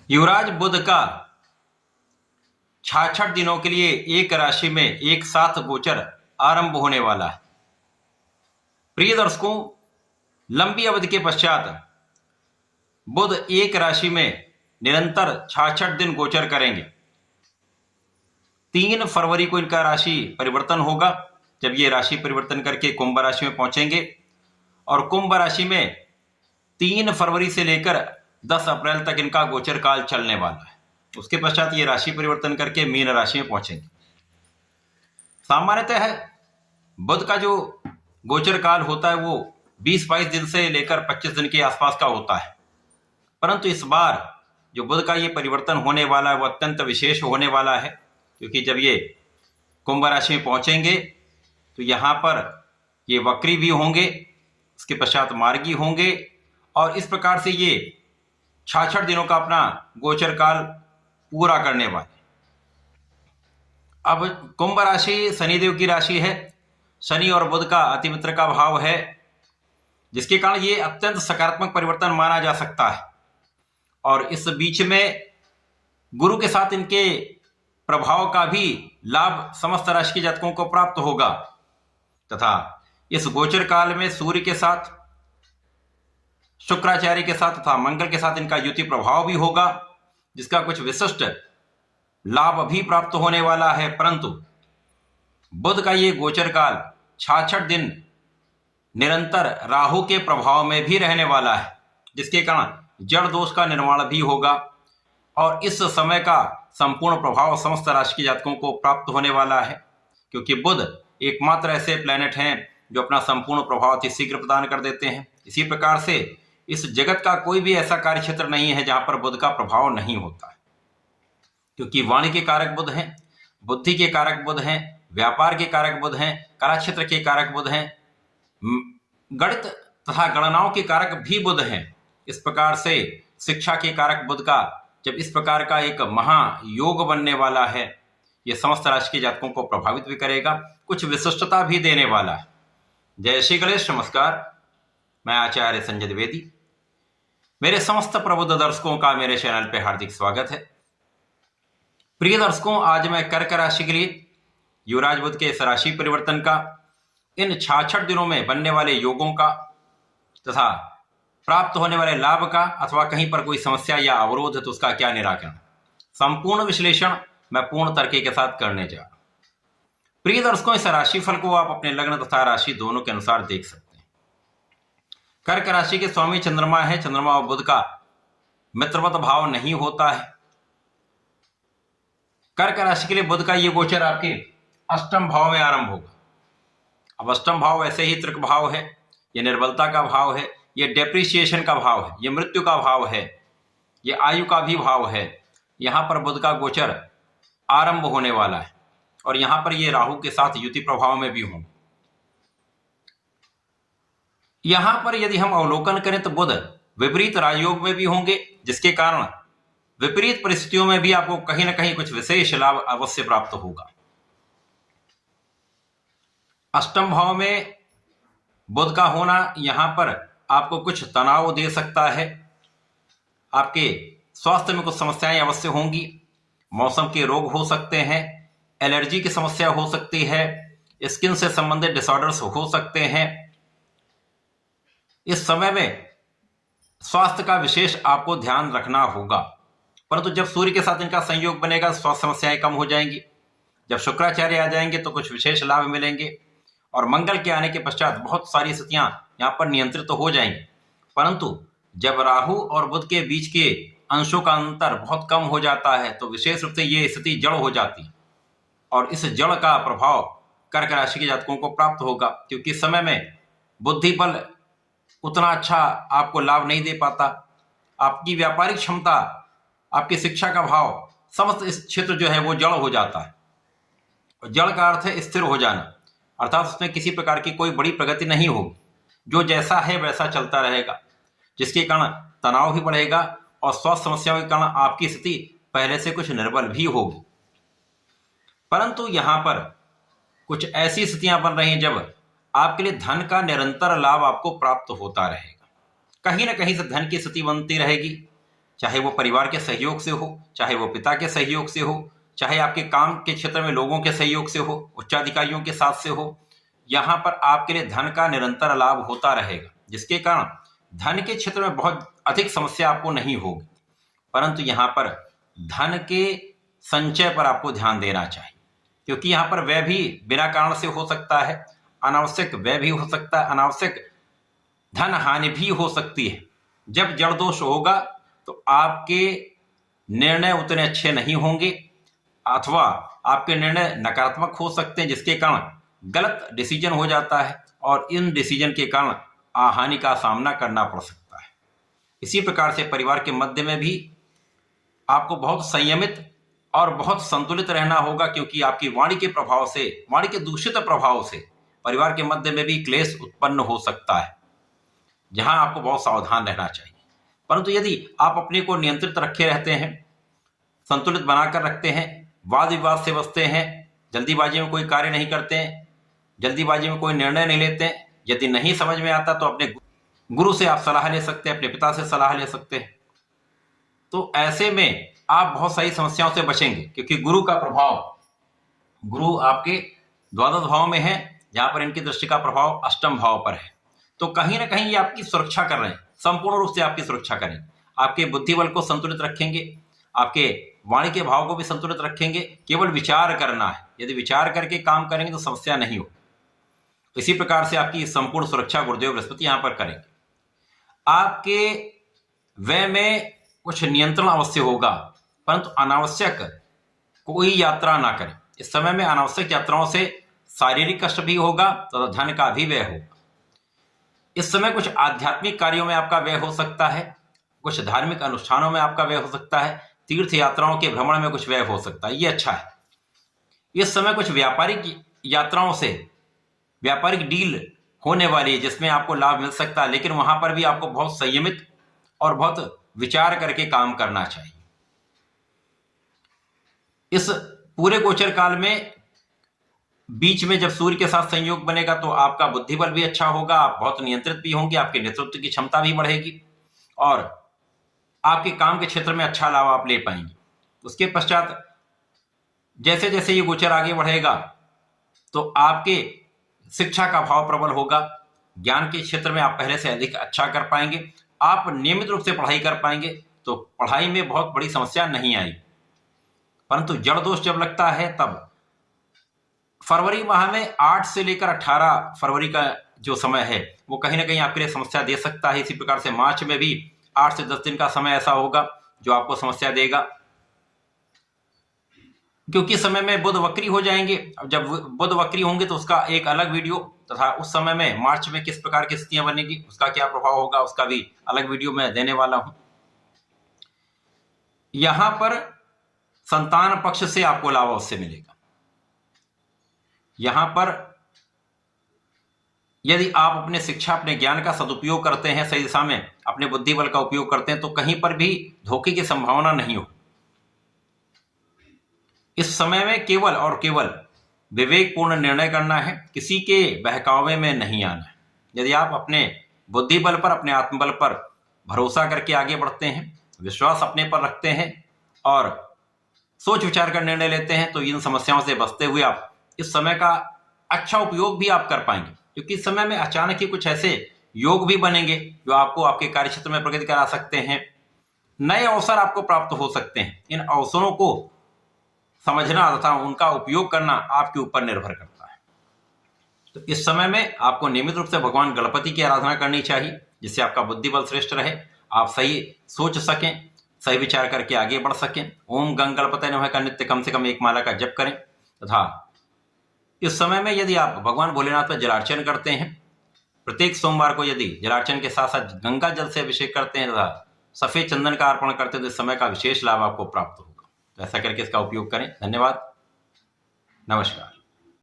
युवराज बुध का 66 दिनों के लिए एक राशि में एक साथ गोचर आरंभ होने वाला है। प्रिय दर्शकों, लंबी अवधि के पश्चात बुध एक राशि में निरंतर 66 दिन गोचर करेंगे। 3 फरवरी को इनका राशि परिवर्तन होगा, जब ये राशि परिवर्तन करके कुंभ राशि में पहुंचेंगे और कुंभ राशि में 3 फरवरी से लेकर 10 अप्रैल तक इनका गोचर काल चलने वाला है। उसके पश्चात ये राशि परिवर्तन करके मीन राशि में पहुंचेंगे। सामान्यतः बुध का जो गोचर काल होता है वो 20-22 दिन से लेकर 25 दिन के आसपास का होता है, परंतु इस बार जो बुध का ये परिवर्तन होने वाला है वो अत्यंत विशेष होने वाला है, क्योंकि जब ये कुंभ राशि में पहुंचेंगे तो यहाँ पर ये वक्री भी होंगे, उसके पश्चात मार्गी होंगे और इस प्रकार से ये 66 दिनों का अपना गोचर काल पूरा करने वाले। अब कुंभ राशि शनिदेव की राशि है, शनि और बुध का अतिमित्र का भाव है, जिसके कारण ये अत्यंत सकारात्मक परिवर्तन माना जा सकता है। और इस बीच में गुरु के साथ इनके प्रभाव का भी लाभ समस्त राशि के जातकों को प्राप्त होगा तथा इस गोचर काल में सूर्य के साथ, शुक्राचार्य के साथ तथा मंगल के साथ इनका युति प्रभाव भी होगा, जिसका कुछ विशिष्ट लाभ भी प्राप्त होने वाला है। परंतु बुध का ये गोचर काल 66 दिन निरंतर राहु के प्रभाव में भी रहने वाला है, जिसके कारण जड़ दोष का निर्माण भी होगा और इस समय का संपूर्ण प्रभाव समस्त राशि के जातकों को प्राप्त होने वाला है, क्योंकि बुध एकमात्र ऐसे प्लैनेट हैं जो अपना संपूर्ण प्रभाव अति शीघ्र प्रदान कर देते हैं। इसी प्रकार से इस जगत का कोई भी ऐसा कार्य क्षेत्र नहीं है जहां पर बुध का प्रभाव नहीं होता है, क्योंकि वाणी के कारक बुध हैं, बुद्धि के कारक बुध हैं, व्यापार के कारक बुध हैं, कला क्षेत्र के कारक बुध हैं, गणित तथा गणनाओं के कारक भी बुध हैं। इस प्रकार से शिक्षा के कारक बुध का जब इस प्रकार का एक महायोग बनने वाला है, यह समस्त राशि के जातकों को प्रभावित भी करेगा, कुछ विशिष्टता भी देने वाला है। जय श्री गणेश। नमस्कार, मैं आचार्य संजय द्विवेदी। मेरे समस्त प्रबुद्ध दर्शकों का मेरे चैनल पे हार्दिक स्वागत है। प्रिय दर्शकों, आज मैं कर्क राशि के लिए युवराज बुध के इस राशि परिवर्तन का, इन 66 दिनों में बनने वाले योगों का तथा प्राप्त होने वाले लाभ का, अथवा कहीं पर कोई समस्या या अवरोध है तो उसका क्या निराकरण, संपूर्ण विश्लेषण मैं पूर्ण तर्क के साथ करने जा रहा हूं। प्रिय दर्शकों, इस राशिफल को आप अपने लग्न तथा राशि दोनों के अनुसार देख सकते हैं। कर्क राशि के स्वामी चंद्रमा है। चंद्रमा और बुध का मित्रवत भाव नहीं होता है। कर्क राशि के लिए बुध का ये गोचर आपके अष्टम भाव में आरंभ होगा। अब अष्टम भाव ऐसे ही त्रिक भाव है, ये निर्बलता का भाव है, ये डेप्रिसिएशन का भाव है, ये मृत्यु का भाव है, ये आयु का भी भाव है। यहां पर बुध का गोचर आरंभ होने वाला है और यहां पर ये राहु के साथ युति प्रभाव में भी होंगे। यहां पर यदि हम अवलोकन करें तो बुध विपरीत राजयोग में भी होंगे, जिसके कारण विपरीत परिस्थितियों में भी आपको कहीं ना कहीं कुछ विशेष लाभ अवश्य प्राप्त होगा। अष्टम भाव में बुध का होना यहां पर आपको कुछ तनाव दे सकता है। आपके स्वास्थ्य में कुछ समस्याएं अवश्य होंगी, मौसम के रोग हो सकते हैं, एलर्जी की समस्या हो सकती है, स्किन से संबंधित डिसऑर्डर्स हो सकते हैं। इस समय में स्वास्थ्य का विशेष आपको ध्यान रखना होगा, परंतु जब सूर्य के साथ इनका संयोग बनेगा स्वास्थ्य समस्याएं कम हो जाएंगी। जब शुक्राचार्य आ जाएंगे तो कुछ विशेष लाभ मिलेंगे और मंगल के आने के पश्चात बहुत सारी स्थितियां यहां पर नियंत्रित तो हो जाएंगी। परंतु जब राहु और बुध के बीच के अंशों का अंतर बहुत कम हो जाता है तो विशेष रूप से ये स्थिति जड़ हो जाती है और इस जड़ का प्रभाव कर्क राशि के जातकों को प्राप्त होगा, क्योंकि इस समय में बुद्धि बल उतना अच्छा आपको लाभ नहीं दे पाता। आपकी व्यापारिक क्षमता, आपकी शिक्षा का भाव, समस्त इस क्षेत्र जो है वो जड़ हो जाता है। और जड़ का अर्थ है स्थिर हो जाना, अर्थात उसमें किसी प्रकार की कोई बड़ी प्रगति नहीं होगी, जो जैसा है वैसा चलता रहेगा, जिसके कारण तनाव भी बढ़ेगा और स्वास्थ्य समस्याओं के कारण आपकी स्थिति पहले से कुछ निर्बल भी होगी। परंतु यहां पर कुछ ऐसी स्थितियां बन रही हैं जब आपके लिए धन का निरंतर लाभ आपको प्राप्त होता रहेगा। कहीं ना कहीं से धन की स्थिति बनती रहेगी, चाहे वो परिवार के सहयोग से हो, चाहे वो पिता के सहयोग से हो, चाहे आपके काम के क्षेत्र में लोगों के सहयोग से हो, उच्चाधिकारियों के साथ से हो, यहाँ पर आपके लिए धन का निरंतर लाभ होता रहेगा, जिसके कारण धन के क्षेत्र में बहुत अधिक समस्या आपको नहीं होगी। परंतु यहाँ पर धन के संचय पर आपको ध्यान देना चाहिए, क्योंकि यहाँ पर व्यय भी बिना कारण से हो सकता है, अनावश्यक व्यय भी हो सकता है, अनावश्यक धन हानि भी हो सकती है। जब जड़ दोष होगा तो आपके निर्णय उतने अच्छे नहीं होंगे, अथवा आपके निर्णय नकारात्मक हो सकते हैं, जिसके कारण गलत डिसीजन हो जाता है और इन डिसीजन के कारण हानि का सामना करना पड़ सकता है। इसी प्रकार से परिवार के मध्य में भी आपको बहुत संयमित और बहुत संतुलित रहना होगा, क्योंकि आपकी वाणी के प्रभाव से, वाणी के दूषित प्रभाव से परिवार के मध्य में भी क्लेश उत्पन्न हो सकता है, जहां आपको बहुत सावधान रहना चाहिए। परंतु यदि आप अपने को नियंत्रित रखे रहते हैं, संतुलित बनाकर रखते हैं, वाद विवाद से बचते हैं, जल्दीबाजी में कोई कार्य नहीं करते हैं, जल्दीबाजी में कोई निर्णय नहीं लेते हैं, यदि नहीं समझ में आता तो अपने गुरु से आप सलाह ले सकते हैं, अपने पिता से सलाह ले सकते हैं। तो ऐसे में आप बहुत सारी समस्याओं से बचेंगे, क्योंकि गुरु का प्रभाव, गुरु आपके द्वादश भाव में है, जहां पर इनकी दृष्टि का प्रभाव अष्टम भाव पर है। तो कहीं ना कहीं ये आपकी सुरक्षा कर रहे हैं, संपूर्ण रूप से आपकी सुरक्षा करेंगे। आपके बुद्धि बल को संतुलित रखेंगे, आपके वाणी के भाव को भी संतुलित रखेंगे। केवल विचार करना है, यदि विचार करके काम करेंगे तो समस्या नहीं हो। इसी प्रकार से आपकी संपूर्ण सुरक्षा गुरुदेव बृहस्पति यहां पर करेंगे। आपके व्यय में कुछ नियंत्रण अवश्य होगा, परंतु अनावश्यक कोई यात्रा ना करें। इस समय में अनावश्यक यात्राओं से शारीरिक कष्ट भी होगा तथा धन का भी व्यय होगा। इस समय कुछ आध्यात्मिक कार्यों में आपका व्यय हो सकता है, कुछ धार्मिक अनुष्ठानों में आपका व्यय हो सकता है, तीर्थ यात्राओं के भ्रमण में कुछ व्यय हो सकता है, ये अच्छा है। इस समय कुछ व्यापारिक यात्राओं से व्यापारिक डील होने वाली है, जिसमें आपको लाभ मिल सकता है, लेकिन वहां पर भी आपको बहुत संयमित और बहुत विचार करके काम करना चाहिए। इस पूरे गोचर काल में बीच में जब सूर्य के साथ संयोग बनेगा तो आपका बुद्धि बल भी अच्छा होगा, आप बहुत नियंत्रित भी होंगे, आपके नेतृत्व की क्षमता भी बढ़ेगी और आपके काम के क्षेत्र में अच्छा लाभ आप ले पाएंगे। उसके पश्चात जैसे जैसे ये गोचर आगे बढ़ेगा तो आपके शिक्षा का भाव प्रबल होगा, ज्ञान के क्षेत्र में आप पहले से अधिक अच्छा कर पाएंगे, आप नियमित रूप से पढ़ाई कर पाएंगे, तो पढ़ाई में बहुत बड़ी समस्या नहीं आएगी। परंतु जड़ दोष जब लगता है तब फरवरी माह में 8 से लेकर 18 फरवरी का जो समय है वो कहीं ना कहीं आपके लिए समस्या दे सकता है। इसी प्रकार से मार्च में भी 8 से 10 दिन का समय ऐसा होगा जो आपको समस्या देगा, क्योंकि समय में बुध वक्री हो जाएंगे। अब जब बुध वक्री होंगे तो उसका एक अलग वीडियो तथा उस समय में मार्च में किस प्रकार की स्थितियां बनेगी, उसका क्या प्रभाव होगा, उसका भी अलग वीडियो मैं देने वाला हूं। यहां पर संतान पक्ष से आपको लाभ अवश्य मिलेगा। यहां पर यदि आप अपने शिक्षा, अपने ज्ञान का सदुपयोग करते हैं, सही दिशा में अपने बुद्धि बल का उपयोग करते हैं, तो कहीं पर भी धोखे की संभावना नहीं हो। इस समय में केवल और केवल विवेकपूर्ण निर्णय करना है, किसी के बहकावे में नहीं आना है। यदि आप अपने बुद्धि बल पर, अपने आत्मबल पर भरोसा करके आगे बढ़ते हैं, विश्वास अपने पर रखते हैं और सोच विचार कर निर्णय लेते हैं, तो इन समस्याओं से बचते हुए आप इस समय का अच्छा उपयोग भी आप कर पाएंगे, क्योंकि इस समय में अचानक ही कुछ ऐसे योग भी बनेंगे जो आपको आपके कार्य क्षेत्र में प्रगति करा सकते हैं। नए अवसर आपको प्राप्त हो सकते हैं। इन अवसरों को समझना तथा उनका उपयोग करना आपके ऊपर निर्भर करता है। तो इस समय में आपको नियमित रूप से भगवान गणपति की आराधना करनी चाहिए, जिससे आपका बुद्धि बल श्रेष्ठ रहे, आप सही सोच सकें, सही विचार करके आगे बढ़ सकें। ओम गंग गणपतये नमः का नित्य कम से कम 1 माला का जप करें तथा इस समय में यदि आप भगवान भोलेनाथ पर जलार्चन करते हैं, प्रत्येक सोमवार को यदि जलार्चन के साथ साथ गंगा जल से अभिषेक करते हैं तथा सफेद चंदन का अर्पण करते हैं, तो इस समय का विशेष लाभ आपको प्राप्त होगा। तो ऐसा करके इसका उपयोग करें। धन्यवाद, नमस्कार।